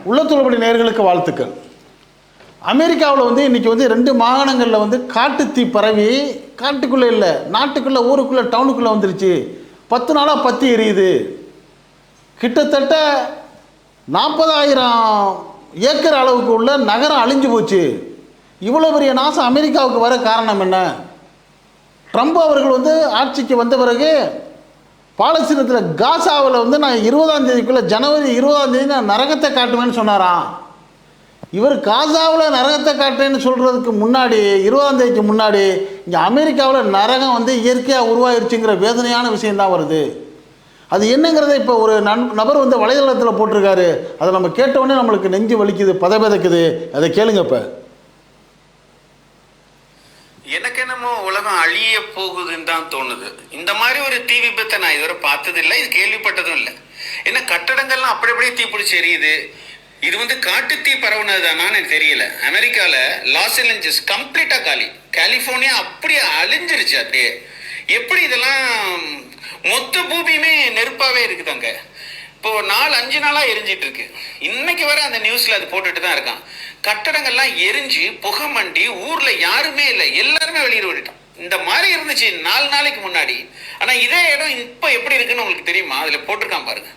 உள்ளத்துள்ளபடி நேயர்களுக்கு வாழ்த்துக்கள். அமெரிக்காவில் வந்து இன்றைக்கி வந்து 2 மாகாணங்களில் வந்து காட்டுத்தீ பரவி, காட்டுக்குள்ளே இல்லை, நாட்டுக்குள்ளே, ஊருக்குள்ளே, டவுனுக்குள்ளே வந்துருச்சு. 10 நாளாக பற்றி எரியுது. கிட்டத்தட்ட 40,000 ஏக்கர் அளவுக்கு உள்ள நகரம் அழிஞ்சு போச்சு. இவ்வளோ பெரிய நாசம் அமெரிக்காவுக்கு வர காரணம் என்ன? ட்ரம்ப் அவர்கள் வந்து ஆட்சிக்கு வந்த பிறகு பாலஸ்தீனத்தில் காசாவில் வந்து நான் 20ஆம் தேதிக்குள்ளே, ஜனவரி 20ஆம் தேதி நான் நரகத்தை காட்டுவேன்னு சொன்னாராம். இவர் காசாவில் நரகத்தை காட்டுறேன்னு சொல்கிறதுக்கு முன்னாடி, 20ஆம் தேதிக்கு முன்னாடி இங்கே அமெரிக்காவில் நரகம் வந்து இயற்கையாக உருவாயிருச்சுங்கிற வேதனையான விஷயந்தான் வருது. அது என்னங்கிறத இப்போ ஒரு நபர் வந்து வலைதளத்தில் போட்டிருக்காரு. அதை நம்ம கேட்டவுடனே நம்மளுக்கு நெஞ்சு வலிக்குது, பதபதக்குது. அதை கேளுங்க. இப்போ எனக்கு என்னமோ உலகம் அழிய போகுதுன்னு தான் தோணுது. இந்த மாதிரி ஒரு தீ விபத்தை நான் இதுவரை பார்த்ததில்லை, இது கேள்விப்பட்டதும் இல்லை. ஏன்னா கட்டடங்கள்லாம் அப்படி அப்படியே தீப்பிடிச்சு எரியுது. இது வந்து காட்டு தீ பரவுனது தானான்னு எனக்கு தெரியல. அமெரிக்காவில் லாஸ் ஏஞ்சல்ஸ் கம்ப்ளீட்டாக காலி, கலிஃபோர்னியா அப்படியே அழிஞ்சிருச்சு. அப்படியே எப்படி இதெல்லாம் மொத்த பூமியுமே நெருப்பாகவே இருக்குதாங்க. இப்போ 4-5 நாளாக எரிஞ்சிட்டு இருக்கு. இன்னைக்கு வர அந்த நியூஸில் அது போட்டுட்டு தான் இருக்கான். கட்டடங்கள்லாம் எரிஞ்சு புகை மண்டி ஊரில் யாருமே இல்லை, எல்லாருமே வெளியில் ஓடிட்டோம். இந்த மாதிரி இருந்துச்சு 4 நாளைக்கு முன்னாடி. ஆனால் இதே இடம் இப்போ எப்படி இருக்குன்னு உங்களுக்கு தெரியுமா? அதில் போட்டிருக்கான் பாருங்க.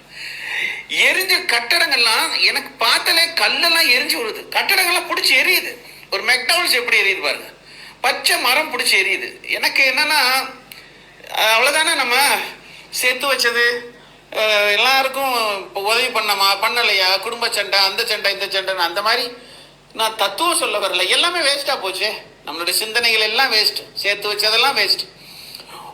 எரிஞ்ச கட்டடங்கள்லாம் எனக்கு பார்த்தாலே கல்லெல்லாம் எரிஞ்சு விடுது. கட்டடங்கள்லாம் பிடிச்சி எரியுது. ஒரு மெக்டவுன்ஸ் எப்படி எரியுது பாருங்க. பச்சை மரம் பிடிச்சி எரியுது. எனக்கு என்னன்னா, அவ்வளோதானே நம்ம சேர்த்து வச்சது, எல்லாருக்கும் இப்போ உதவி பண்ணலையா, குடும்ப சண்டை, அந்த சண்டை, இந்த சண்டைன்னு அந்த மாதிரி நான் தத்துவம் சொல்ல வரல. எல்லாமே வேஸ்ட்டாக போச்சு. நம்மளுடைய சிந்தனைகள் எல்லாம் வேஸ்ட், சேர்த்து வச்சதெல்லாம் வேஸ்ட்.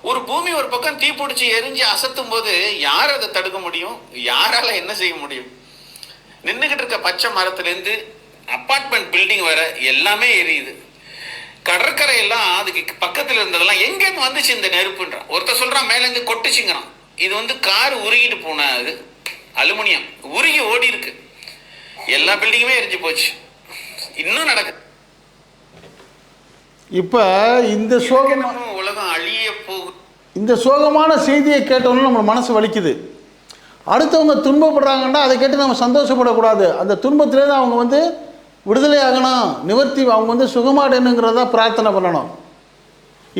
ஒரு பூமி ஒரு பக்கம் தீப்பிடிச்சி எரிஞ்சு அசத்தும் போது யார் அதை தடுக்க முடியும்? யாரால என்ன செய்ய முடியும்? நின்றுகிட்டு இருக்க பச்சை மரத்துலேருந்து அப்பார்ட்மெண்ட் பில்டிங் வர எல்லாமே எரியுது. கடற்கரையெல்லாம் அதுக்கு பக்கத்தில் இருந்ததெல்லாம் எங்கேருந்து வந்துச்சு இந்த நெருப்புன்றான். ஒருத்தர் சொல்கிறான் மேலேருந்து கொட்டுச்சுங்கிறான். இது வந்து கார் உருகிட்டு போன அது அலுமினியம் உருகி ஓடி இருக்கு. எல்லா பில்டிங்குமே எரிஞ்சு போச்சு. இன்னும் நடக்குது. இப்போ இந்த உலகம் அழிய போகுது. இந்த சோகமான செய்தியை கேட்டோன்னு நம்ம மனசு வலிக்குது. அடுத்தவங்க துன்பப்படுறாங்கன்னா அதை கேட்டு நம்ம சந்தோஷப்படக்கூடாது. அந்த துன்பத்திலேருந்து அவங்க வந்து விடுதலை ஆகணும், நிவர்த்தி, அவங்க வந்து சுகமாடணுங்கிறத பிரார்த்தனை பண்ணணும்.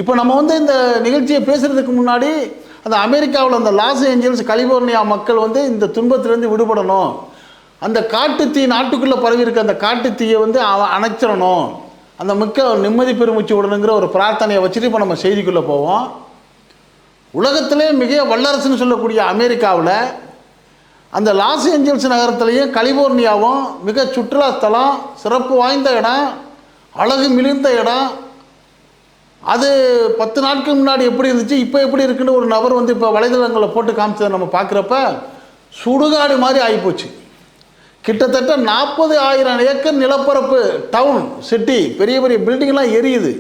இப்போ நம்ம வந்து இந்த நிகழ்ச்சியை பேசுகிறதுக்கு முன்னாடி அந்த அமெரிக்காவில் அந்த லாஸ் ஏஞ்சல்ஸ், கலிஃபோர்னியா மக்கள் வந்து இந்த துன்பத்திலேருந்து விடுபடணும், அந்த காட்டுத்தீ நாட்டுக்குள்ளே பரவி இருக்க அந்த காட்டுத்தீயை வந்து அணைச்சிடணும், அந்த மக்கள் நிம்மதி பெருமிச்சு விடணுங்கிற ஒரு பிரார்த்தனையை வச்சுட்டு இப்போ நம்ம செய்திக்குள்ளே போவோம். உலகத்திலே மிக வல்லரசுன்னு சொல்லக்கூடிய அமெரிக்காவில் அந்த லாஸ் ஏஞ்சல்ஸ் நகரத்துலேயும் கலிஃபோர்னியாவும் மிக சுற்றுலாஸ்தலம், சிறப்பு வாய்ந்த இடம், அழகு மிகுந்த இடம். அது 10 நாட்கள் முன்னாடி எப்படி இருந்துச்சு, இப்போ எப்படி இருக்குன்னு ஒரு நபர் வந்து இப்போ வலைதளங்களில் போட்டு காமிச்சதை நம்ம பார்க்குறப்ப சுடுகாடு மாதிரி ஆகிப்போச்சு. கிட்டத்தட்ட 40,000 ஏக்கர் நிலப்பரப்பு, டவுன், சிட்டி, பெரிய பெரிய பில்டிங்லாம் எரியுது.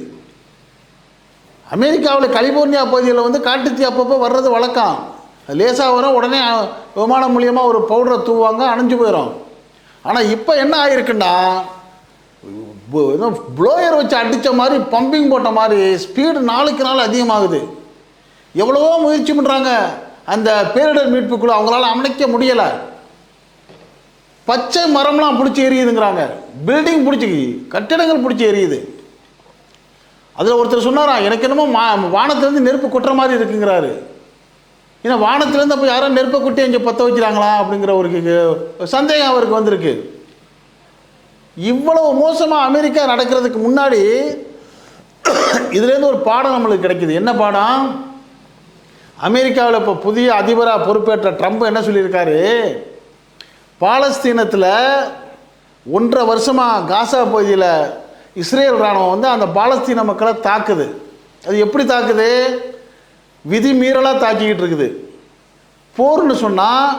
அமெரிக்காவில் கலிஃபோர்னியா பகுதியில் வந்து காட்டுத்தீ அப்பப்போ வர்றது வழக்கம். லேசாக வரும், உடனே விமானம் மூலியமாக ஒரு பவுடரை தூவாங்க, அணைஞ்சு போயிடும். ஆனால் இப்போ என்ன ஆகிருக்குன்னா, ப்ளோயர் வச்சு அடித்த மாதிரி, பம்பிங் போட்ட மாதிரி ஸ்பீடு நாளுக்கு நாள் அதிகமாகுது. எவ்வளவோ முயற்சி பண்ணுறாங்க அந்த பேரிடர் மீட்புக்குள்ள, அவங்களால அணைக்க முடியலை. பச்சை மரம்லாம் பிடிச்சி எரியுதுங்கிறாங்க, பில்டிங் பிடிச்சி, கட்டிடங்கள் பிடிச்சி எரியுது. அதில் ஒருத்தர் சொன்னாராம், எனக்கு என்னமோ வானத்துலேருந்து நெருப்பு கொட்டுற மாதிரி இருக்குங்கிறாரு. ஏன்னா வானத்துலேருந்து அப்போ யாரும் நெருப்பை கொட்டி அங்கே பற்ற வைக்கிறாங்களா அப்படிங்கிற ஒரு சந்தேகம் அவருக்கு வந்திருக்கு. இவ்வளவு மோசமாக அமெரிக்கா நடக்கிறதுக்கு முன்னாடி இதுலேருந்து ஒரு பாடம் நம்மளுக்கு கிடைக்குது. என்ன பாடம்? அமெரிக்காவில் இப்போ புதிய அதிபராக பொறுப்பேற்ற ட்ரம்ப் என்ன சொல்லியிருக்காரு, பாலஸ்தீனத்தில் 1.5 வருஷமாக காசா பகுதியில் இஸ்ரேல் இராணுவம் வந்து அந்த பாலஸ்தீன மக்களை தாக்குது. அது எப்படி தாக்குது? விதி மீறலாக தாக்கிக்கிட்டு இருக்குது. போர்னு சொன்னால்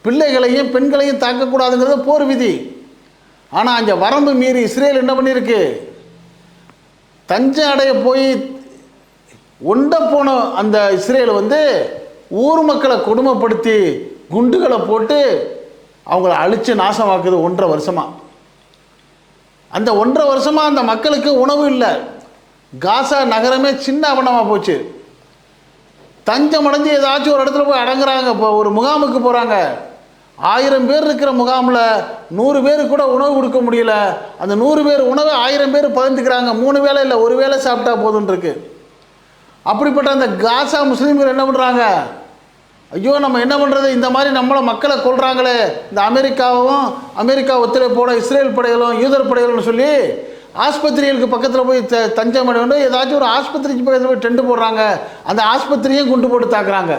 பிள்ளைகளையும் பெண்களையும் தாக்கக்கூடாதுங்கிறது போர் விதி. ஆனால் அங்கே வரம்பு மீறி இஸ்ரேல் என்ன பண்ணியிருக்கு, தஞ்சை அடைய போய் ஒண்ட போன அந்த இஸ்ரேல் வந்து ஊர் மக்களை கொடுமைப்படுத்தி குண்டுகளை போட்டு அவங்கள அழித்து நாசமாக்குது 1.5 வருஷமாக. அந்த 1.5 வருஷமாக அந்த மக்களுக்கு உணவு இல்லை. காசா நகரமே சின்ன அவனமாக போச்சு. தஞ்சம் அடைஞ்சு ஏதாச்சும் ஒரு இடத்துல போய் அடங்குறாங்க, இப்போ ஒரு முகாமுக்கு போகிறாங்க, 1000 பேர் இருக்கிற முகாமில் 100 பேருக்கு கூட உணவு கொடுக்க முடியல. அந்த 100 பேர் உணவை 1000 பேர் பகிர்ந்துக்கிறாங்க. 3 வேளை இல்லை, 1 வேளை சாப்பிட்டா போதுன்னு இருக்கு. அப்படிப்பட்ட அந்த காசா முஸ்லீம்கள் என்ன பண்ணுறாங்க? ஐயோ நம்ம என்ன பண்ணுறது, இந்த மாதிரி நம்மளை மக்களை கொள்கிறாங்களே, இந்த அமெரிக்கா ஒத்துழைப்போட இஸ்ரேல் படைகளும் யூதர் படைகளும்னு சொல்லி ஆஸ்பத்திரிகளுக்கு பக்கத்தில் போய் தஞ்சம் அடைய வேண்டும். ஏதாச்சும் ஒரு ஆஸ்பத்திரிக்கு பக்கத்தில் போய் டென்ட் போடுறாங்க. அந்த ஆஸ்பத்திரியும் குண்டு போட்டு தாக்குறாங்க.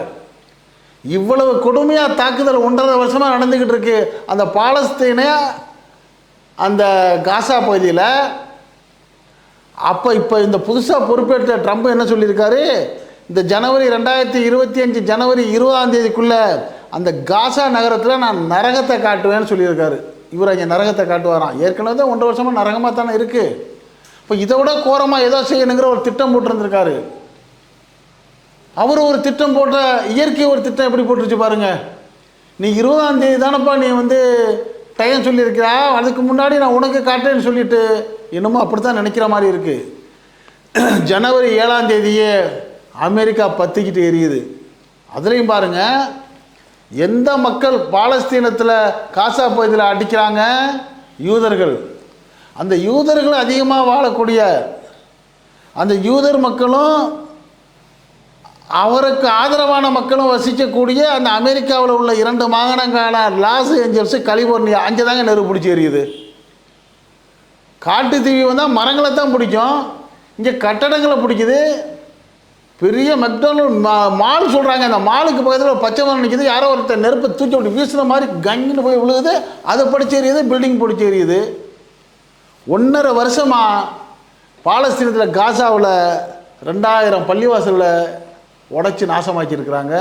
இவ்வளவு கொடுமையாக தாக்குதல் 1.5 வருஷமாக நடந்துக்கிட்டு இருக்கு அந்த பாலஸ்தீன அந்த காசா பகுதியில். இப்போ இந்த புதுசாக பொறுப்பேற்ற ட்ரம்ப் என்ன சொல்லியிருக்காரு, இந்த ஜனவரி 2025 ஜனவரி 20ஆம் தேதிக்குள்ளே அந்த காசா நகரத்தில் நான் நரகத்தை காட்டுவேன்னு சொல்லியிருக்காரு. இவர் அங்கே நரகத்தை காட்டுவாராம். ஏற்கனவே தான் 1.5 வருஷமாக நரகமாக தானே இருக்குது. இப்போ இதை விட கோரமாக ஏதோ செய்யணுங்கிற ஒரு திட்டம் போட்டிருந்திருக்காரு. அவர் ஒரு திட்டம் போட்ட, இயற்கை ஒரு திட்டம் எப்படி போட்டுருச்சு பாருங்க. நீ 20ஆம் தேதி தானப்பா நீ டைம் சொல்லியிருக்கிறா, அதுக்கு முன்னாடி நான் உனக்கு காட்டுறேன்னு சொல்லிட்டு என்னமோ அப்படி தான் நினைக்கிற மாதிரி இருக்குது. ஜனவரி 7ஆம் தேதியே அமெரிக்கா பற்றிக்கிட்டு எரியுது. அதுலேயும் பாருங்கள், எந்த மக்கள் பாலஸ்தீனத்தில் காசா பகுதியில் அடிக்கிறாங்க? யூதர்கள். அந்த யூதர்கள் அதிகமாக வாழக்கூடிய அந்த யூதர் மக்களும் அவருக்கு ஆதரவான மக்களும் வசிக்கக்கூடிய அந்த அமெரிக்காவில் உள்ள 2 மாகாணங்களான லாஸ் ஏஞ்சல்ஸு கலிபோர்னியா, அங்கே தாங்க நெருப்பு பிடிச்சி எரியுது. காட்டு தீவி வந்தால் மரங்களை தான் பிடிக்கும், இங்கே கட்டடங்களை பிடிக்குது. பெரிய மெக்டானல்ட் மால் சொல்கிறாங்க, அந்த மாலுக்கு பக்கத்தில் ஒரு பச்சை மரம் நிற்கிது, யாரோ ஒருத்தர் நெருப்பை தூக்கி விட்டு வீசுகிற மாதிரி கங்கின்னு போய் விழுகுது, அதை படிச்சு எரியுது, பில்டிங் பிடிச்சி எரியுது. 1.5 வருஷமாக பாலஸ்தீனத்தில் காசாவில் 2000 பள்ளிவாசலில் உடச்சி நாசமாக்கியிருக்கிறாங்க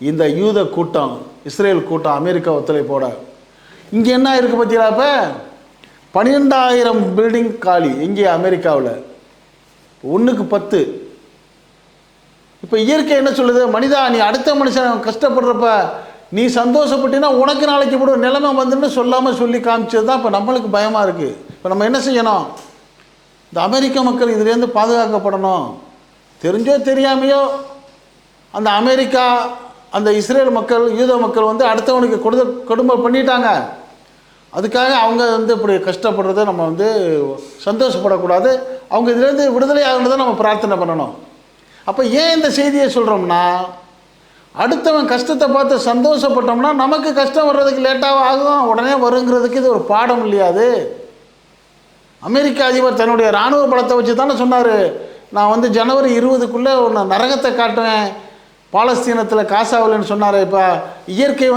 இந்த யூத கூட்டம், இஸ்ரேல் கூட்டம், அமெரிக்கா ஒத்துழைப்போட. இங்கே என்ன இருக்குது பார்த்தீங்களா? இப்போ 12000 பில்டிங் காலி இங்கே அமெரிக்காவில், 1க்கு 10. இப்போ இயற்கை என்ன சொல்லுது? மனிதா, நீ அடுத்த மனுஷன் கஷ்டப்படுறப்ப நீ சந்தோஷப்பட்டினா உனக்கு நாளைக்கு கூட நிலைமை வந்துன்னு சொல்லாமல் சொல்லி காமிச்சது தான் இப்போ நம்மளுக்கு பயமாக இருக்குது. இப்போ நம்ம என்ன செய்யணும்? இந்த அமெரிக்க மக்கள் இதுலேருந்து பாதுகாக்கப்படணும். தெரிஞ்சோ தெரியாமையோ அந்த அமெரிக்கா அந்த இஸ்ரேல் மக்கள் யூத மக்கள் அடுத்தவனுக்கு கொடுமை பண்ணிட்டாங்க. அதுக்காக அவங்க இப்படி கஷ்டப்படுறத நம்ம சந்தோஷப்படக்கூடாது. அவங்க இதுலேருந்து விடுதலை ஆகுறதை நம்ம பிரார்த்தனை பண்ணணும். அப்போ ஏன் இந்த செய்தியை சொல்கிறோம்னா, அடுத்தவன் கஷ்டத்தை பார்த்து சந்தோஷப்பட்டோம்னா நமக்கு கஷ்டம் வர்றதுக்கு லேட்டாக ஆகும், உடனே வருங்கிறதுக்கு இது ஒரு பாடம் இல்லையாது. அமெரிக்க அதிபர் தன்னுடைய இராணுவ பலத்தை வச்சு தானே சொன்னார், நான் ஜனவரி 20க்குள்ளே ஒன்று நரகத்தை காட்டுவேன் பாலஸ்தீனத்தில் காசாவில்னு சொன்னார். இப்போ இயற்கை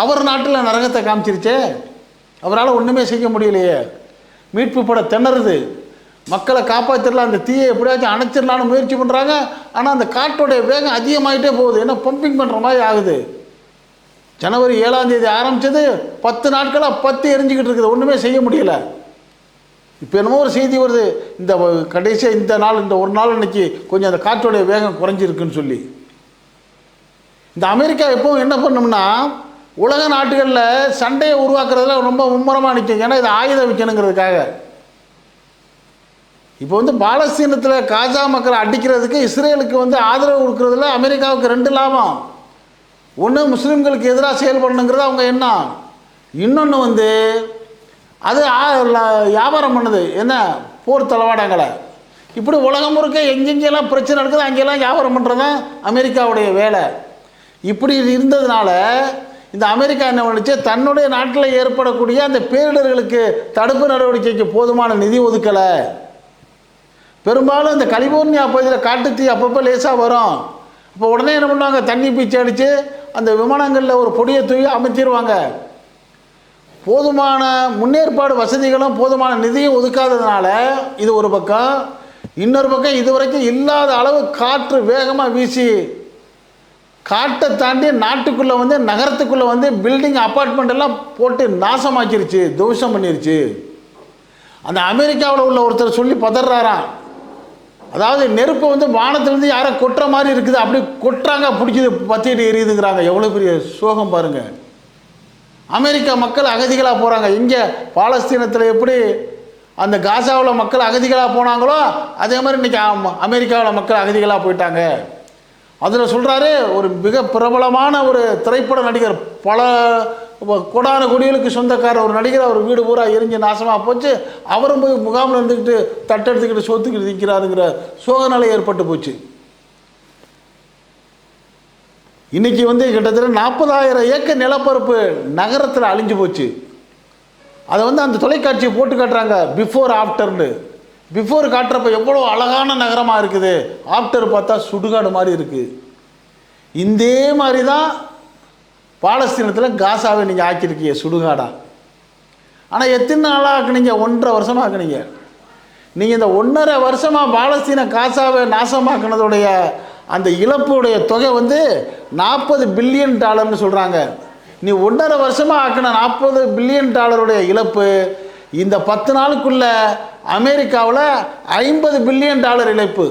அவர் நாட்டில் நரகத்தை காமிச்சிருச்சே, அவரால் ஒன்றுமே செய்ய முடியலையே. மீட்பு பட திணறுது, மக்களை காப்பாற்றிடலாம், அந்த தீயை எப்படியாச்சும் அணைச்சிடலான்னு முயற்சி பண்ணுறாங்க. ஆனால் அந்த காற்றோடைய வேகம் அதிகமாகிட்டே போகுது, ஏன்னா பம்பிங் பண்ணுற மாதிரி ஆகுது. ஜனவரி 7ஆம் தேதி ஆரம்பித்தது 10 நாட்களாக 10 எரிஞ்சிக்கிட்டு இருக்குது, ஒன்றுமே செய்ய முடியலை. இப்போ என்னமோ ஒரு செய்தி வருது, இந்த கடைசியாக இந்த ஒரு நாள் இன்னைக்கு கொஞ்சம் அந்த காற்றோடைய வேகம் குறைஞ்சிருக்குன்னு சொல்லி. இந்த அமெரிக்கா எப்பவும் என்ன பண்ணோம்னா, உலக நாடுகளில் சண்டையை உருவாக்குறதுல ரொம்ப மும்முரமாக நிற்கும். ஏன்னா இது ஆயுதம் விற்கணுங்கிறதுக்காக. இப்போ பாலஸ்தீனத்தில் காசா மக்களை அடிக்கிறதுக்கு இஸ்ரேலுக்கு ஆதரவு கொடுக்கறதுல அமெரிக்காவுக்கு 2 லாபம். ஒன்று, முஸ்லீம்களுக்கு எதிராக செயல்படணுங்கிறது அவங்க எண்ணம். இன்னொன்று அது வியாபாரம் பண்ணுது, என்ன போர் தளவாடங்களை. இப்படி உலகம் முழுக்க எங்கெங்கெல்லாம் பிரச்சனை நடக்குது அங்கெல்லாம் வியாபாரம் பண்ணுறது தான் அமெரிக்காவுடைய வேலை. இப்படி இருந்ததுனால இந்த அமெரிக்கா என்ன பண்ணுச்சு, தன்னுடைய நாட்டில் ஏற்படக்கூடிய அந்த பேரிடர்களுக்கு தடுப்பு நடவடிக்கைக்கு போதுமான நிதி ஒதுக்கலை. பெரும்பாலும் இந்த கலிபோர்னியா பகுதியில் காட்டுத்தீ அப்பப்போ லேசாக வரும். அப்போ உடனே என்ன பண்ணுவாங்க, தண்ணி பீச்சு அடித்து அந்த விமானங்களில் ஒரு பொடியை தூவி அமைச்சிருவாங்க. போதுமான முன்னேற்பாடு வசதிகளும் போதுமான நிதியும் ஒதுக்காததுனால இது ஒரு பக்கம். இன்னொரு பக்கம் இதுவரைக்கும் இல்லாத அளவு காற்று வேகமாக வீசி காட்டை தாண்டி நாட்டுக்குள்ளே நகரத்துக்குள்ளே பில்டிங் அப்பார்ட்மெண்ட் எல்லாம் போட்டு நாசமாக்கிருச்சு, துவசம் பண்ணிருச்சு. அந்த அமெரிக்காவில் உள்ள ஒருத்தர் சொல்லி பதறாராம், அதாவது நெருப்பு வானத்திலேருந்து யாரை கொட்டுற மாதிரி இருக்குது, அப்படி கொட்டுறாங்க, பிடிச்சிது, பற்றிட்டு எரியுதுங்கிறாங்க. எவ்வளோ பெரிய சோகம் பாருங்கள். அமெரிக்கா மக்கள் அகதிகளாக போகிறாங்க. இங்கே பாலஸ்தீனத்தில் எப்படி அந்த காசாவில் மக்கள் அகதிகளாக போனாங்களோ அதே மாதிரி இன்றைக்கி அமெரிக்காவில் மக்கள் அகதிகளாக போயிட்டாங்க. அதில் சொல்கிறாரு, ஒரு மிக பிரபலமான ஒரு திரைப்பட நடிகர், பல கோடான கோடிகளுக்கு சொந்தக்கார ஒரு நடிகர், அவர் வீடு பூரா எரிஞ்சு நாசமாக போச்சு. அவரும் போய் முகாமில் இருந்துக்கிட்டு தட்டெடுத்துக்கிட்டு சொத்துக்கிட்டு நிற்கிறாருங்கிற சோகநிலை ஏற்பட்டு போச்சு. இன்றைக்கி வந்து கிட்டத்தட்ட 40,000 ஏக்கர் நிலப்பரப்பு நகரத்தில் அழிஞ்சு போச்சு. அதை வந்து அந்த தொலைக்காட்சியை போட்டு காட்டுறாங்க, பிஃபோர் ஆஃப்டர்னு. பிஃபோர் காட்டுறப்ப எவ்வளோ அழகான நகரமாக இருக்குது, ஆஃப்டர் பார்த்தா சுடுகாடு மாதிரி இருக்குது. இதே மாதிரி தான் பாலஸ்தீனத்தில் காசாவை நீங்கள் ஆக்கியிருக்கீங்க சுடுகாடா. ஆனால் எத்தனை நாளாக ஆக்குனீங்க? 1.5 வருஷமாக ஆக்குனீங்க. நீங்கள் இந்த 1.5 வருஷமாக பாலஸ்தீன காசாவை நாசமாக்குனதுடைய அந்த இழப்புடைய தொகை வந்து $40 பில்லியன் சொல்கிறாங்க. நீ 1.5 வருஷமாக ஆக்கின $40 பில்லியன் இழப்பு இந்த 10 நாளுக்குள்ள அமெரிக்காவில் $50 பில்லியன் இழப்பு.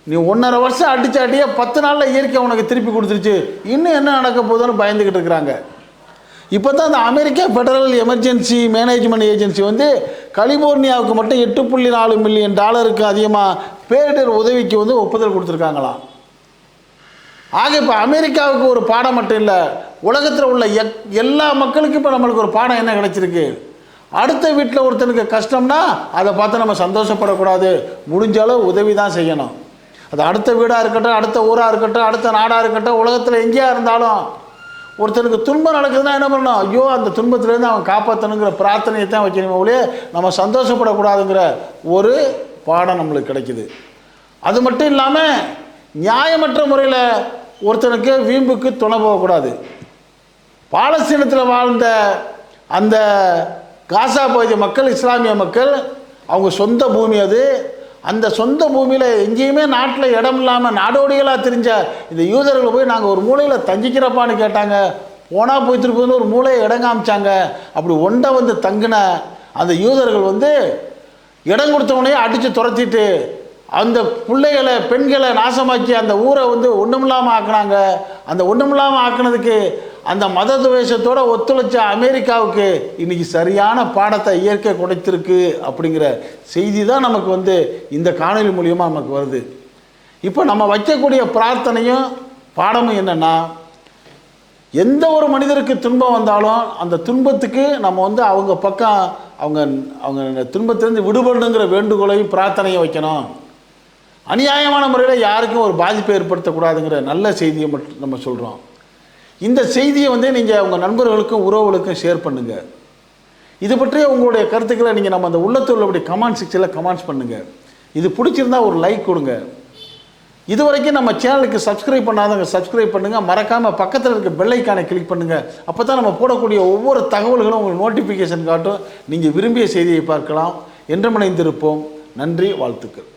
நீ 1.5 வருஷம் அடித்த அடியே 10 நாளில் இயற்கை உனக்கு திருப்பி கொடுத்துருச்சு. இன்னும் என்ன நடக்க போகுதுன்னு பயந்துக்கிட்டு இருக்கிறாங்க. இப்போ தான் அந்த America federal emergency management agency வந்து கலிபோர்னியாவுக்கு மட்டும் $8.4 மில்லியன் அதிகமாக பேரிடர் உதவிக்கு வந்து ஒப்புதல் கொடுத்துருக்காங்களாம். ஆக இப்போ அமெரிக்காவுக்கு ஒரு பாடம் மட்டும் இல்லை, உலகத்தில் உள்ள எல்லா மக்களுக்கும் இப்போ நம்மளுக்கு ஒரு பாடம் என்ன கிடைச்சிருக்கு. அடுத்த வீட்டில் ஒருத்தனுக்கு கஷ்டம்னா அதை பார்த்து நம்ம சந்தோஷப்படக்கூடாது, முடிஞ்ச அளவு உதவி தான் செய்யணும். அது அடுத்த வீடாக இருக்கட்டும், அடுத்த ஊராக இருக்கட்டும், அடுத்த நாடாக இருக்கட்டும், உலகத்தில் எங்கேயா இருந்தாலும் ஒருத்தனுக்கு துன்பம் நடக்குதுன்னா என்ன பண்ணணும்? ஐயோ அந்த துன்பத்திலேருந்து அவன் காப்பாற்றணுங்கிற பிரார்த்தனையை தான் வைக்கணும். ஒழிய நம்ம சந்தோஷப்படக்கூடாதுங்கிற ஒரு பாடம் நம்மளுக்கு கிடைக்குது. அது மட்டும் இல்லாமல் நியாயமற்ற முறையில் ஒருத்தனுக்கு வீம்புக்கு துணை போகக்கூடாது. பாலஸ்தீனத்தில் வாழ்ந்த அந்த காசா பகுதி மக்கள், இஸ்லாமிய மக்கள், அவங்க சொந்த பூமி அது. அந்த சொந்த பூமியில் எங்கேயுமே நாட்டில் இடம் இல்லாமல் நாடோடிகளாக தெரிஞ்ச இந்த யூதர்கள் போய் நாங்கள் ஒரு மூலையில் தங்கிக்கிறப்பான்னு கேட்டாங்க. போனால் போய்த்துட்டு போதுன்னு ஒரு மூலையை இடம் காமிச்சாங்க. அப்படி ஒன்றை வந்து தங்கின அந்த யூதர்கள் வந்து இடம் கொடுத்தவனையே அடித்து துரத்திட்டு அந்த பிள்ளைகளை பெண்களை நாசமாக்கி அந்த ஊரை வந்து ஒன்றுமில்லாமல் ஆக்குனாங்க. அந்த ஒன்றுமில்லாமல் ஆக்குனதுக்கு அந்த மத துவேஷத்தோடு ஒத்துழைச்ச அமெரிக்காவுக்கு இன்றைக்கி சரியான பாடத்தை இயற்கை கொடுத்திருக்கு அப்படிங்கிற செய்தி தான் நமக்கு வந்து இந்த காணொலி மூலியமாக நமக்கு வருது. இப்போ நம்ம வைக்கக்கூடிய பிரார்த்தனையும் பாடமும் என்னென்னா, எந்த ஒரு மனிதருக்கு துன்பம் வந்தாலும் அந்த துன்பத்துக்கு நம்ம வந்து அவங்க பக்கம் அவங்க துன்பத்திலேருந்து விடுபடணுங்கிற வேண்டுகோளையும் பிரார்த்தனையும் வைக்கணும். அநியாயமான முறையில் யாருக்கும் ஒரு பாதிப்பை ஏற்படுத்தக்கூடாதுங்கிற நல்ல செய்தியை மட்டும் நம்ம சொல்கிறோம். இந்த செய்தியை வந்து நீங்கள் உங்கள் நண்பர்களுக்கும் உறவுகளுக்கும் ஷேர் பண்ணுங்கள். இது பற்றிய உங்களுடைய கருத்துக்களை நீங்கள் நம்ம அந்த உள்ளத்தில் உள்ளபடி கமெண்ட் செக்ஷனில் கமெண்ட்ஸ் பண்ணுங்கள். இது பிடிச்சிருந்தா ஒரு லைக் கொடுங்க. இது வரைக்கும் நம்ம சேனலுக்கு சப்ஸ்கிரைப் பண்ணாதவங்க சப்ஸ்கிரைப் பண்ணுங்கள். மறக்காமல் பக்கத்தில் இருக்க பெல் ஐக்கானை கிளிக் பண்ணுங்கள். அப்போ தான் நம்ம போடக்கூடிய ஒவ்வொரு தகவல்களும் உங்களுக்கு நோட்டிஃபிகேஷன் காட்டும். நீங்கள் விரும்பிய செய்தியை பார்க்கலாம். என்றும் இணைந்திருப்போம். நன்றி, வாழ்த்துக்கள்.